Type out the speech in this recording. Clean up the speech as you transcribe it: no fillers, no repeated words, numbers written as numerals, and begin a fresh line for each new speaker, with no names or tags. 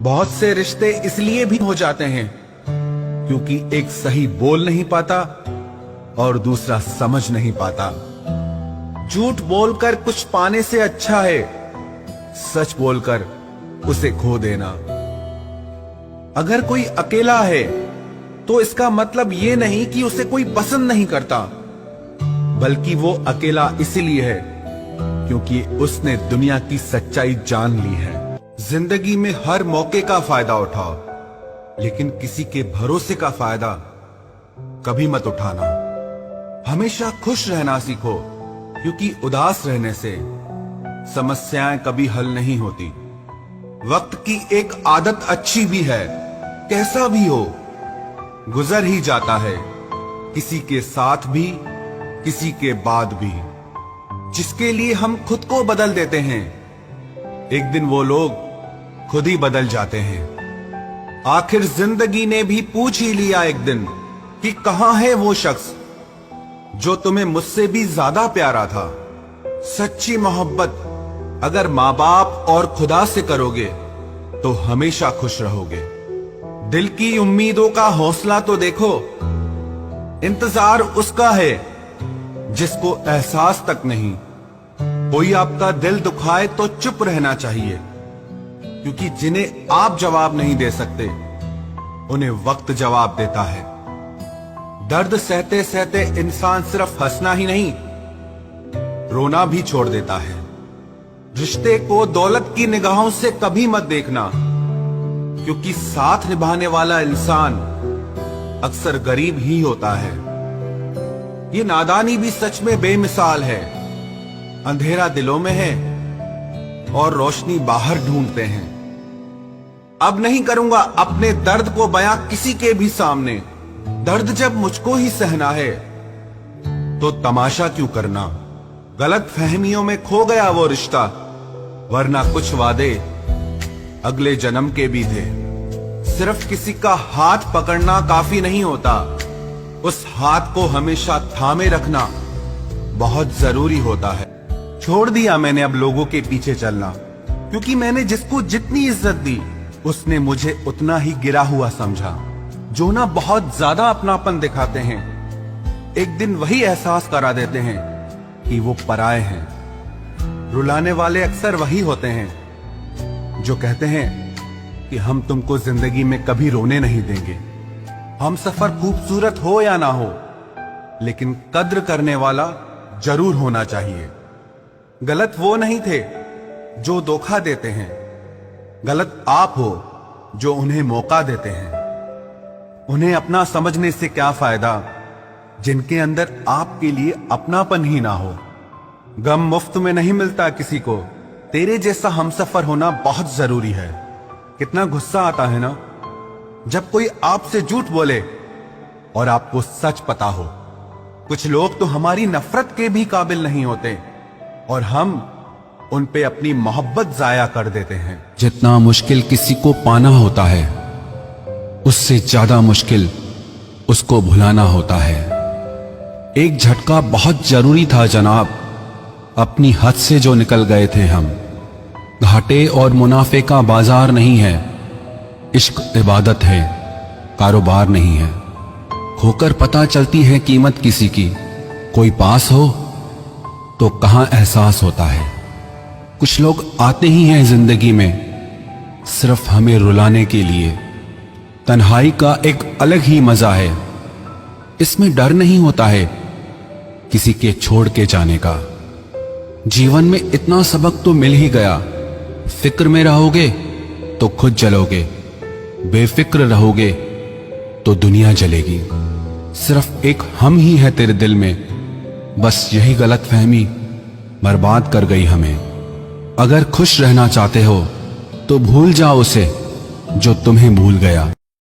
बहुत से रिश्ते इसलिए भी हो जाते हैं क्योंकि एक सही बोल नहीं पाता और दूसरा समझ नहीं पाता। झूठ बोलकर कुछ पाने से अच्छा है सच बोलकर उसे खो देना। अगर कोई अकेला है तो इसका मतलब ये नहीं कि उसे कोई पसंद नहीं करता, बल्कि वो अकेला इसलिए है क्योंकि उसने दुनिया की सच्चाई जान ली है। जिंदगी में हर मौके का फायदा उठाओ, लेकिन किसी के भरोसे का फायदा कभी मत उठाना। हमेशा खुश रहना सीखो, क्योंकि उदास रहने से समस्याएं कभी हल नहीं होती। वक्त की एक आदत अच्छी भी है, कैसा भी हो गुजर ही जाता है, किसी के साथ भी किसी के बाद भी। जिसके लिए हम खुद को बदल देते हैं, एक दिन वो लोग खुद ही बदल जाते हैं। आखिर जिंदगी ने भी पूछ ही लिया एक दिन कि कहां है वो शख्स जो तुम्हें मुझसे भी ज्यादा प्यारा था। सच्ची मोहब्बत अगर माँ बाप और खुदा से करोगे तो हमेशा खुश रहोगे। दिल की उम्मीदों का हौसला तो देखो, इंतजार उसका है जिसको एहसास तक नहीं। कोई आपका दिल दुखाए तो चुप रहना चाहिए, क्योंकि जिन्हें आप जवाब नहीं दे सकते उन्हें वक्त जवाब देता है। दर्द सहते सहते इंसान सिर्फ हंसना ही नहीं, रोना भी छोड़ देता है। रिश्ते को दौलत की निगाहों से कभी मत देखना, क्योंकि साथ निभाने वाला इंसान अक्सर गरीब ही होता है। ये नादानी भी सच में बेमिसाल है। अंधेरा दिलों में है और रोशनी बाहर ढूंढते हैं। अब नहीं करूंगा अपने दर्द को बयां किसी के भी सामने। दर्द जब मुझको ही सहना है तो तमाशा क्यों करना। गलत फहमियों में खो गया वो रिश्ता, वरना कुछ वादे अगले जन्म के भी थे। सिर्फ किसी का हाथ पकड़ना काफी नहीं होता, उस हाथ को हमेशा थामे रखना बहुत जरूरी होता है। छोड़ दिया मैंने अब लोगों के पीछे चलना, क्योंकि मैंने जिसको जितनी इज्जत दी उसने मुझे उतना ही गिरा हुआ समझा। जो ना बहुत ज्यादा अपनापन दिखाते हैं, एक दिन वही एहसास करा देते हैं कि वो पराए हैं। रुलाने वाले अक्सर वही होते हैं जो कहते हैं कि हम तुमको जिंदगी में कभी रोने नहीं देंगे। हम सफर खूबसूरत हो या ना हो, लेकिन कद्र करने वाला जरूर होना चाहिए। गलत वो नहीं थे जो धोखा देते हैं, गलत आप हो जो उन्हें मौका देते हैं। उन्हें अपना समझने से क्या फायदा जिनके अंदर आपके लिए अपनापन ही ना हो। गम मुफ्त में नहीं मिलता किसी को, तेरे जैसा हमसफर होना बहुत जरूरी है। कितना गुस्सा आता है ना जब कोई आपसे झूठ बोले और आपको सच पता हो। कुछ लोग तो हमारी नफरत के भी काबिल नहीं होते और हम उन पे अपनी मोहब्बत जाया कर देते हैं।
जितना मुश्किल किसी को पाना होता है, उससे ज्यादा मुश्किल उसको भुलाना होता है। एक झटका बहुत जरूरी था जनाब, अपनी हद से जो निकल गए थे हम। घाटे और मुनाफे का बाजार नहीं है, इश्क इबादत है, कारोबार नहीं है। खोकर पता चलती है कीमत किसी की, कोई पास हो तो कहां एहसास होता है। कुछ लोग आते ही हैं जिंदगी में सिर्फ हमें रुलाने के लिए। तन्हाई का एक अलग ही मजा है, इसमें डर नहीं होता है किसी के छोड़ के जाने का। जीवन में इतना सबक तो मिल ही गया, फिक्र में रहोगे तो खुद जलोगे, बेफिक्र रहोगे तो दुनिया जलेगी। सिर्फ एक हम ही है तेरे दिल में, बस यही गलतफहमी बर्बाद कर गई हमें। अगर खुश रहना चाहते हो तो भूल जाओ उसे जो तुम्हें भूल गया।